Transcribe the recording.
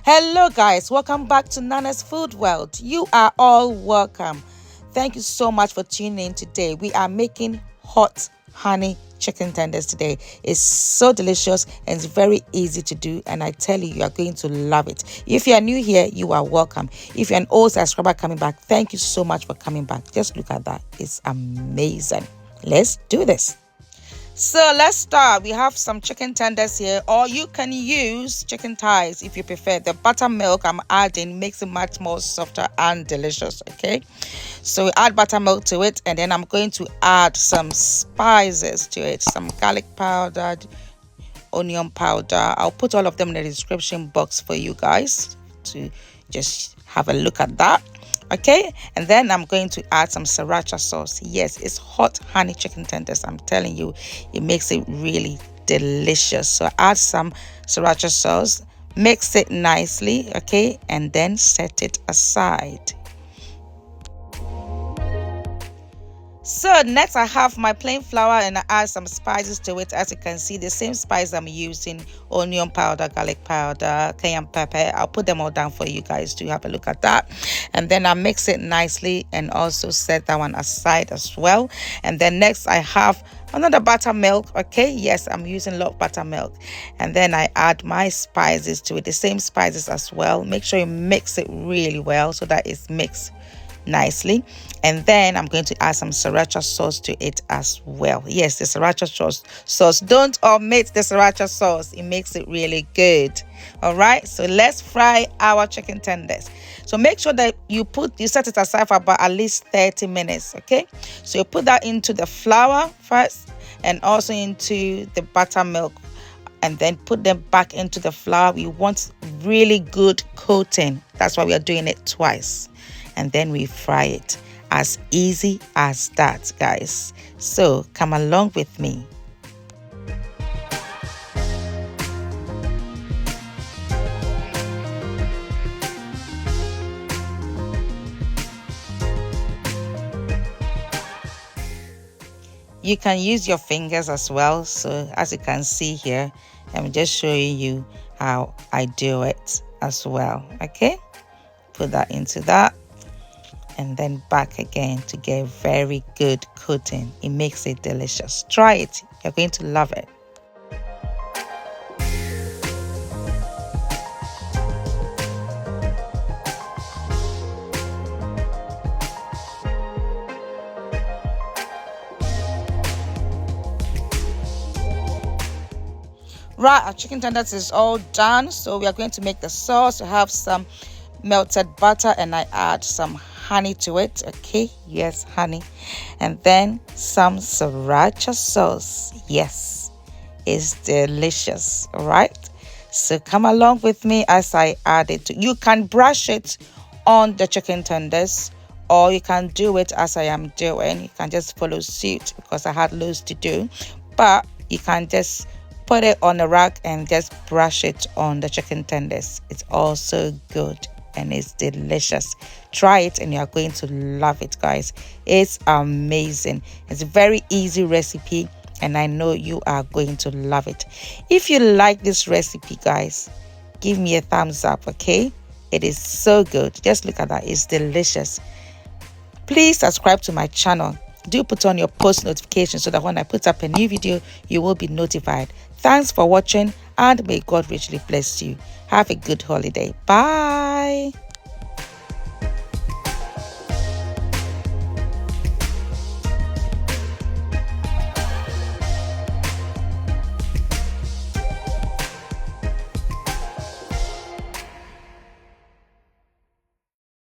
Hello guys, welcome back to Nana's Food World. You are all welcome. Thank you so much for tuning in today. We are making hot honey chicken tenders today. It's so delicious and it's very easy to do, and I tell you, you are going to love it. If you are new here, you are welcome. If you're an old subscriber coming back, thank you so much for coming back. Just look at that. It's amazing. Let's do this. So let's start. We have some chicken tenders here, or you can use chicken thighs if you prefer. The buttermilk I'm adding makes it much more softer and delicious. Okay, so we add buttermilk to it, and then I'm going to add some spices to it, some garlic powder, onion powder. I'll put all of them in the description box for you guys to just have a look at that. Okay, and then I'm going to add some sriracha sauce. Yes, it's hot honey chicken tenders. I'm telling you, it makes it really delicious. So add some sriracha sauce, mix it nicely, okay, and then set it aside. So next I have my plain flour, and I add some spices to it. As you can see, the same spice I'm using: onion powder, garlic powder, cayenne pepper. I'll put them all down for you guys to have a look at that. And then I mix it nicely and also set that one aside as well. And then next I have another buttermilk. Okay, yes, I'm using a lot of buttermilk. And then I add my spices to it, the same spices as well. Make sure you mix it really well so that it's mixed nicely. And then I'm going to add some sriracha sauce to it as well. Yes, the sriracha sauce. Don't omit the sriracha sauce. It makes it really good. All right, so let's fry our chicken tenders. So make sure that you set it aside for about at least 30 minutes. Okay, so you put that into the flour first and also into the buttermilk, and then put them back into the flour. We want really good coating. That's why we are doing it twice. And then we fry it. As easy as that, guys. So come along with me. You can use your fingers as well. So as you can see here, I'm just showing you how I do it as well. Okay, put that into that, and then back again to get very good coating. It makes it delicious. Try it. You're going to love it. Right, our chicken tenders is all done. So we are going to make the sauce. We have some melted butter, and I add some honey to it. Okay, yes, honey. And then some sriracha sauce. Yes, it's delicious. All right, so come along with me as I add it. You can brush it on the chicken tenders, or you can do it as I am doing. You can just follow suit because I had loads to do, but you can just put it on a rack and just brush it on the chicken tenders. It's also good and it's delicious. Try it and you are going to love it, guys. It's amazing. It's a very easy recipe, and I know you are going to love it. If you like this recipe, guys, give me a thumbs up. Okay, it is so good. Just look at that. It's delicious. Please subscribe to my channel. Do put on your post notifications so that when I put up a new video, you will be notified. Thanks for watching, and may God richly bless you. Have a good holiday. Bye.